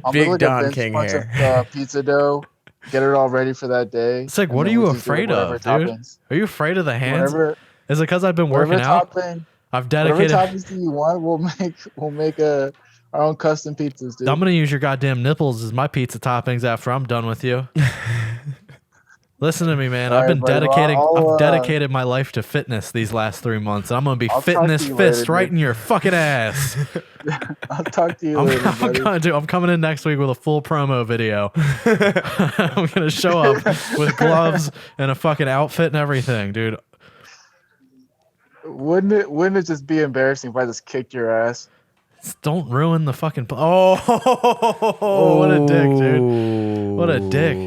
I'll big make, like, Don a King bunch hair. of pizza dough. Get it all ready for that day. It's like, and what are then you we just do afraid whatever of, dude? toppings. Are you afraid of the hands? Whatever, Is it because I've been whatever working out? topping, I've whatever dedicated. toppings do you want, we'll make our own custom pizzas, dude. I'm gonna use your goddamn nipples as my pizza toppings after I'm done with you. Listen to me, man. All I've been right, buddy. Well, dedicating. I'll, I've dedicated my life to fitness these last 3 months. And I'm gonna be I'll fitting talk this to you fist later, right dude. in your fucking ass. I'll talk to you later, buddy. I'm coming in next week with a full promo video. I'm gonna show up with gloves and a fucking outfit and everything, dude. Wouldn't it just be embarrassing if I just kicked your ass? Don't ruin the fucking. Oh, what a dick, dude. What a dick.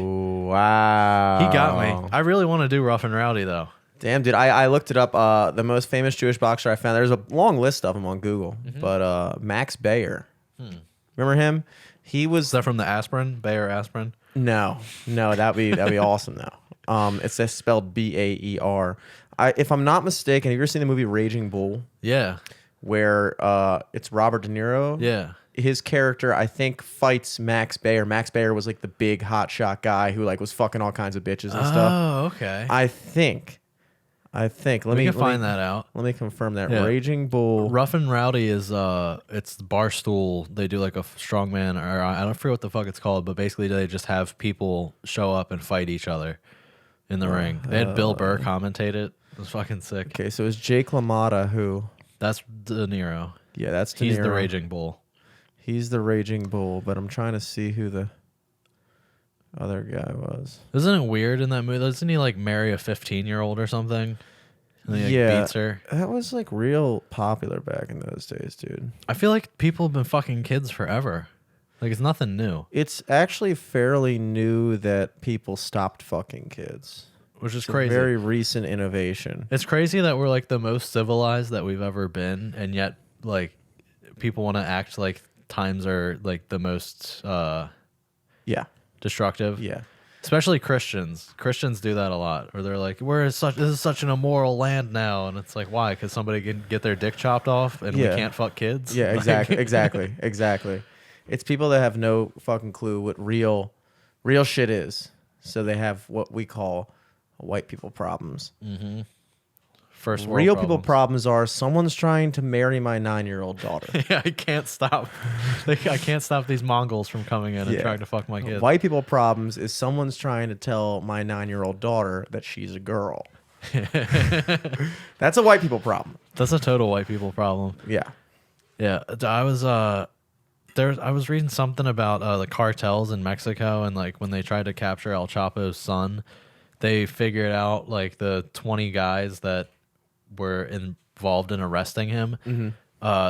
Wow. He got me. I really want to do Rough and Rowdy though. Damn, dude. I looked it up. The most famous Jewish boxer I found. There's a long list of them on Google, but Max Bayer. Remember him? He was Is that from the aspirin, Bayer aspirin? no. That'd be awesome though. It's just spelled Baer. If I'm not mistaken, have you ever seen the movie Raging Bull, Yeah, where it's Robert De Niro? yeah. His character, I think, fights Max Bayer. Max Bayer was like the big hotshot guy who like was fucking all kinds of bitches and stuff. Oh, okay. I think. I think. We can find that out. Let me confirm that. Yeah. Raging Bull. Rough and Rowdy is it's Barstool. They do like a strongman, or I don't forget what the fuck it's called, but basically they just have people show up and fight each other in the ring. They had Bill Burr commentate it. It was fucking sick. Okay, so it's Jake LaMotta who. That's De Niro. Yeah, that's De He's the Niro. Raging Bull. He's the Raging Bull, but I'm trying to see who the other guy was. Isn't it weird in that movie? Doesn't he like marry a 15-year-old or something? And he like, Yeah. beats her. That was like real popular back in those days, dude. I feel like people have been fucking kids forever. Like it's nothing new, It's actually fairly new that people stopped fucking kids. which is It's a crazy. very recent innovation. It's crazy that we're like the most civilized that we've ever been, and yet like people want to act like times are like the most Yeah, destructive. yeah. Especially Christians. Christians do that a lot, or they're like, this is such an immoral land now," and it's like, why? Because somebody can get their dick chopped off, and Yeah. we can't fuck kids. Yeah, Like- exactly. It's people that have no fucking clue what real shit is. So they have what we call white people problems. First world Real people problems. problems are someone's trying to marry my 9-year-old daughter. Yeah, I can't stop. I can't stop these Mongols from coming in and Yeah. trying to fuck my kids. White people problems is someone's trying to tell my 9-year-old daughter that she's a girl. That's a white people problem. That's a total white people problem. Yeah. Yeah, I was I was reading something about the cartels in Mexico, and like when they tried to capture El Chapo's son, they figured out like the 20 guys that were involved in arresting him.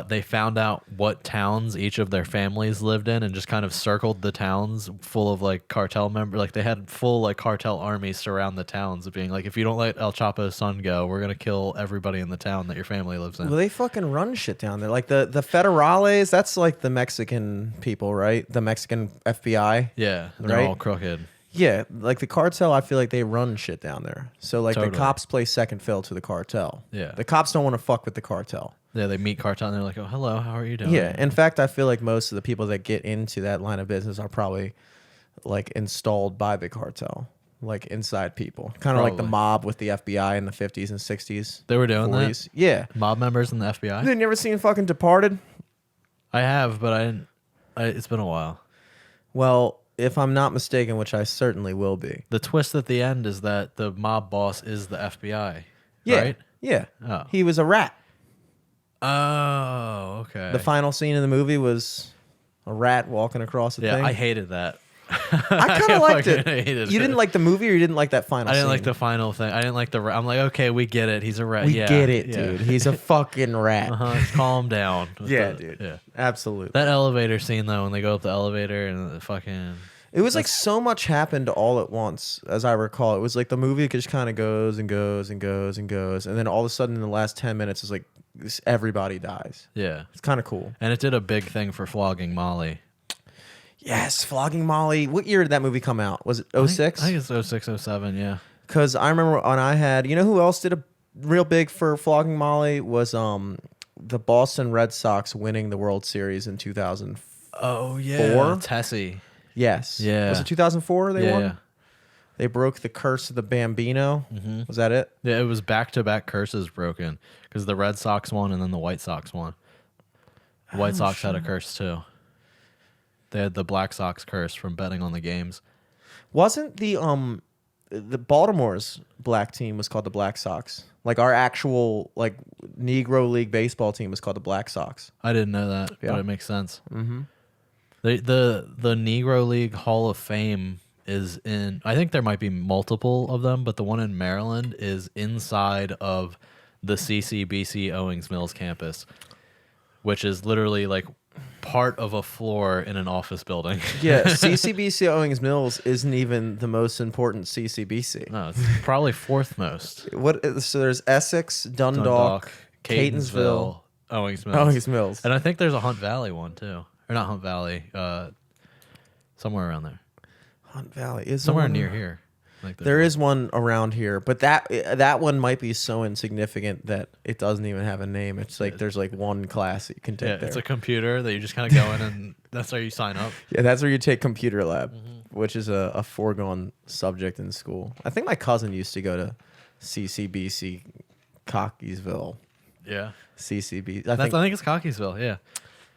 They found out what towns each of their families lived in, and just kind of circled the towns full of like cartel members. Like they had full like cartel armies surround the towns, of being like, if you don't let El Chapo's son go, we're gonna kill everybody in the town that your family lives in. Well, they fucking run shit down there. Like the federales, that's like the Mexican people, right? The Mexican FBI. Yeah, they're Right? all crooked. Yeah, like the cartel, I feel like they run shit down there. So like Totally. the cops play second fiddle to the cartel. Yeah. The cops don't want to fuck with the cartel. Yeah, they meet cartel and they're like, "Oh, hello, how are you doing?" Yeah. In fact, I feel like most of the people that get into that line of business are probably like installed by the cartel, like inside people. Kind of like the Probably. mob with the FBI in the 50s and 60s. They were doing 40s. Yeah. that. Mob members in the FBI. You never seen fucking Departed? I have, but I didn't. It's been a while. Well, if I'm not mistaken, which I certainly will be. The twist at the end is that the mob boss is the FBI. Yeah. Right? Yeah. Oh. He was a rat. Oh, okay. The final scene in the movie was a rat walking across the yeah, thing. I hated that. I kind of liked it. fucking hated You it. didn't like the movie, or you didn't like that final I didn't scene? like the final thing. I didn't like the. I'm like, okay, we get it. He's a rat. We yeah, get it, yeah. dude. He's a fucking rat. Just calm down. with Yeah, the- dude. Yeah. Absolutely. That elevator scene though, when they go up the elevator and the fucking. It was like so much happened all at once, as I recall. It was like the movie just kind of goes and goes and goes and goes, and then all of a sudden in the last 10 minutes is like everybody dies. Yeah. It's kind of cool. And it did a big thing for flogging Molly. Yes, Flogging Molly. What year did that movie come out? Was it 06? I think it's 06, 07, yeah. Because I remember when I had, you know who else did a real big for Flogging Molly was the Boston Red Sox winning the World Series in 2004. Oh, yeah. Tessie. Yes. Yeah. Was it 2004 they won? Yeah. They broke the curse of the Bambino. Was that it? Yeah, it was back-to-back curses broken because the Red Sox won and then the White Sox won. The White Sox had a curse too. They had the Black Sox curse from betting on the games. Wasn't the Baltimore's black team was called the Black Sox? Like our actual like Negro League baseball team was called the Black Sox. I didn't know that, Yeah. but it makes sense. Mm-hmm. The Negro League Hall of Fame is in. I think there might be multiple of them, but the one in Maryland is inside of the CCBC Owings Mills campus, which is literally like part of a floor in an office building. Yeah, CCBC Owings Mills isn't even the most important CCBC. No, it's probably fourth most. What? So there's Essex, Dundalk, Catonsville, Owings Mills. Owings Mills. And I think there's a Hunt Valley one too. Or not Hunt Valley, somewhere around there. Hunt Valley is Somewhere one- near here. Like There is one around here, but that one might be so insignificant that it doesn't even have a name. It's like there's like one class that you can take Yeah, there. it's a computer that you just kind of go in and that's how you sign up. Yeah, that's where you take computer lab, Mm-hmm. which is a foregone subject in school. I think my cousin used to go to CCBC, Cockeysville, Yeah. CCB. I think it's Cockeysville. Yeah.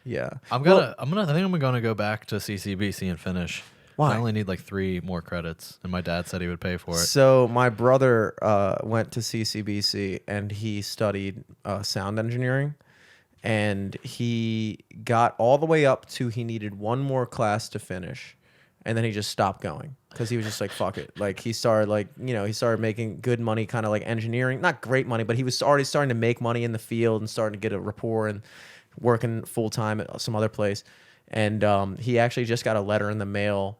Yeah. I think I'm gonna go back to CCBC and finish. Why? I only need like 3 more credits, and my dad said he would pay for it. So my brother went to CCBC and he studied sound engineering, and he got all the way up to he needed one more class to finish, and then he just stopped going because he was just like fuck it. Like he started he started making good money, kind of like engineering, not great money, but he was already starting to make money in the field and starting to get a rapport and working full time at some other place. And he actually just got a letter in the mail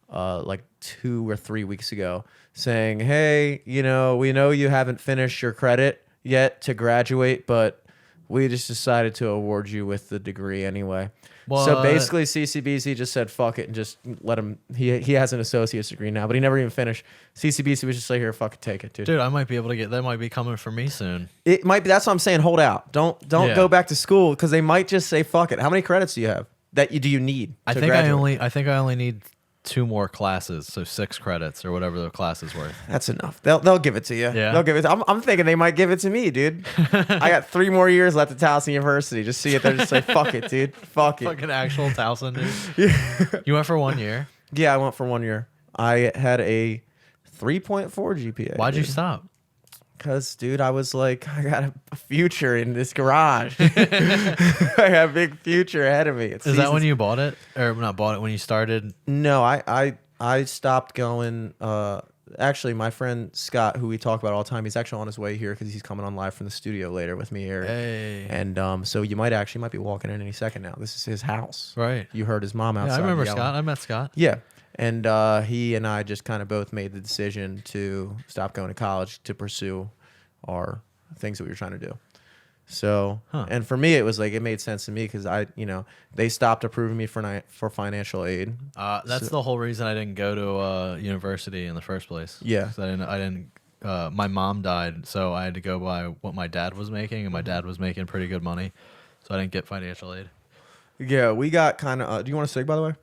like 2 or 3 weeks ago saying, hey, we know you haven't finished your credit yet to graduate, but we just decided to award you with the degree anyway. So What? basically CCBC just said fuck it and just let him. He has an associate's degree now, but he never even finished. CCBC was just like, here, fucking take it, dude. Dude, I might be able to get that. Might be coming for me soon. It might be. That's what I'm saying. Hold out. Don't Yeah. go back to school because they might just say fuck it. How many credits do you have that you need? I to think graduate? I think I only need 2 more classes, so 6 credits or whatever the class is worth. That's enough. They'll give it to you. Yeah. They'll give it. I'm thinking they might give it to me, dude. I got 3 more years left at Towson University. Just see it there. Just say fuck it, dude. Fuck it. Fucking actual Towson, dude. You went for 1 year. Yeah, I went for 1 year. I had a 3.4 GPA. Why'd you stop? Because, dude, I was like, I got a future in this garage. I got a big future ahead of me. Is that when you bought it, or not bought it when you started? No, I stopped going. Actually, my friend Scott, who we talk about all the time, he's actually on his way here because he's coming on live from the studio later with me here. Hey, And so you might be walking in any second now. This is his house. right. You heard his mom Yeah, outside. I remember yelling. Scott. I met Scott. Yeah. And he and I just kind of both made the decision to stop going to college to pursue our things that we were trying to do. So, and for me, it was like, it made sense to me because they stopped approving me for financial aid. That's the whole reason I didn't go to university in the first place. Yeah. 'Cause I didn't. My mom died, so I had to go by what my dad was making, and my dad was making pretty good money, so I didn't get financial aid. Yeah, we got kind of. Do you want a cig, by the way?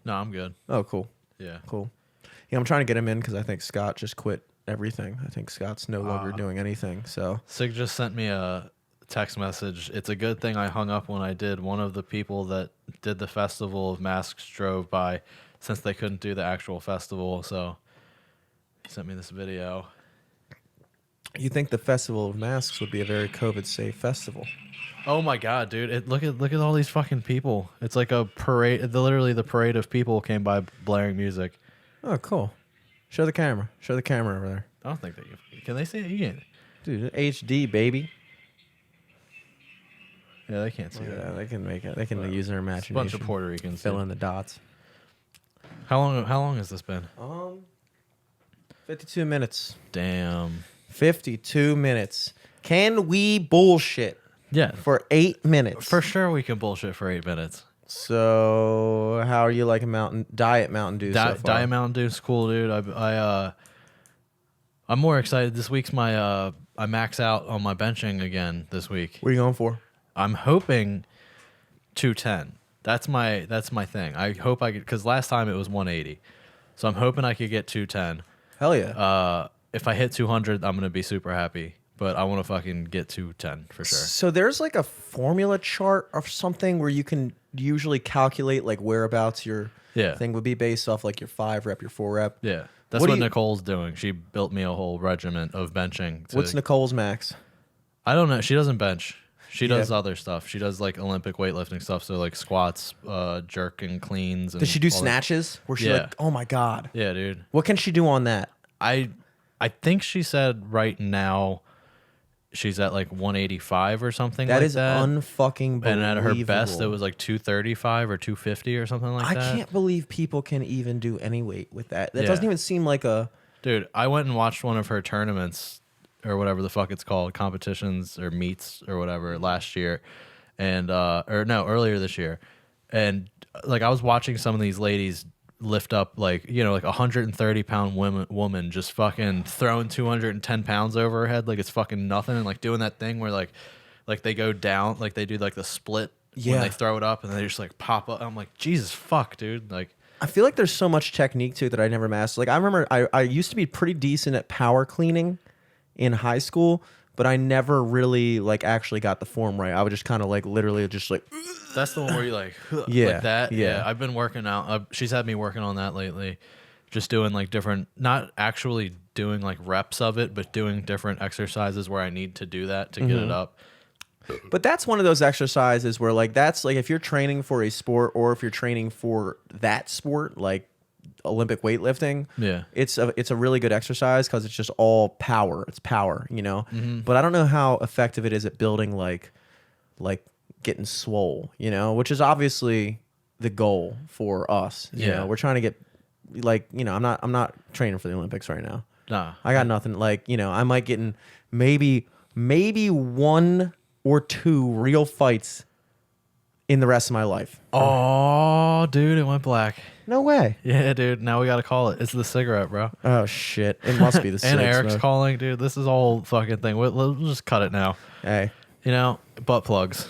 No, I'm good. Oh, cool. Yeah. Cool. Yeah, I'm trying to get him in because I think Scott just quit everything. I think Scott's no longer doing anything. So Sig just sent me a text message. It's a good thing I hung up when I did. One of the people that did the Festival of Masks drove by since they couldn't do the actual festival, so he sent me this video. you think the Festival of Masks would be a very COVID-safe festival? Oh my god, dude! Look at all these fucking people. It's like a parade. Literally, the parade of people came by blaring music. Oh, cool. Show the camera. Show the camera over there. I don't think that can they see it? You can't. Dude, HD, baby. Yeah, they can't see Yeah, that. they can make it. They can use their It's a imagination. bunch of Puerto Ricans. Fill dude. in the dots. How long has this been? 52 minutes. Damn. 52 minutes. Can we bullshit Yeah, for 8 minutes? for sure we can bullshit for 8 minutes. So, how are you liking Diet Mountain Dew so far? Diet Mountain Dew's cool, dude. I'm more excited. This week's my I max out on my benching again this week. What are you going for? I'm hoping 210. That's my thing. I hope I could, because last time it was 180, so I'm hoping I could get 210. Hell yeah. If I hit 200, I'm gonna be super happy. But I want to fucking get 210 for sure. So there's like a formula chart or something where you can usually calculate like whereabouts your Yeah. thing would be based off like your 5 rep, your 4 rep. Yeah, that's What what, do you- Nicole's doing. She built me a whole regiment of benching. What's Nicole's max? I don't know. She doesn't bench. She Yeah. does other stuff. She does like Olympic weightlifting stuff. So like squats, jerk and cleans. And Does she do all that. snatches? Where she Yeah. like, oh my God. Yeah, dude. What can she do on that? I think she said right now she's at like 185 or something That like is that. unfucking believable. And at her best, it was like 235 or 250 or something like I that. can't believe people can even do any weight with that. That Yeah. doesn't even seem like a. Dude, I went and watched one of her tournaments or whatever the fuck it's called, competitions or meets or whatever last year. And earlier this year. And like I was watching some of these ladies lift up like, like 130-pound woman just fucking throwing 210 pounds over her head like it's fucking nothing, and like doing that thing where like they go down, like they do like the split Yeah. when they throw it up and they just like pop up. I'm like, Jesus fuck, dude. Like I feel like there's so much technique to it that I never mastered. Like I remember I used to be pretty decent at power cleaning in high school, but I never really like actually got the form right. I would just kind of like literally just like That's the one where you like, Yeah, like that. yeah. I've been working out. She's had me working on that lately, just doing like different, not actually doing like reps of it, but doing different exercises where I need to do that to get it up. But that's one of those exercises where like that's like if you're training for a sport or if you're training for that sport like Olympic weightlifting, Yeah. it's a really good exercise because it's just all power. It's power, you know. Mm-hmm. But I don't know how effective it is at building like getting swole, you know, which is obviously the goal for us. You Yeah. know, we're trying to get like, you know, I'm not training for the Olympics right now. Nah. I got nothing. Like, you know, I might get in maybe 1 or 2 real fights in the rest of my life. Oh, dude, it went black. No way. Yeah, dude. Now we got to call it. It's the cigarette, bro. Oh shit! It must be the And six, Eric's bro. calling, dude. This is a whole fucking thing. We'll just cut it now. Hey, You know, butt plugs.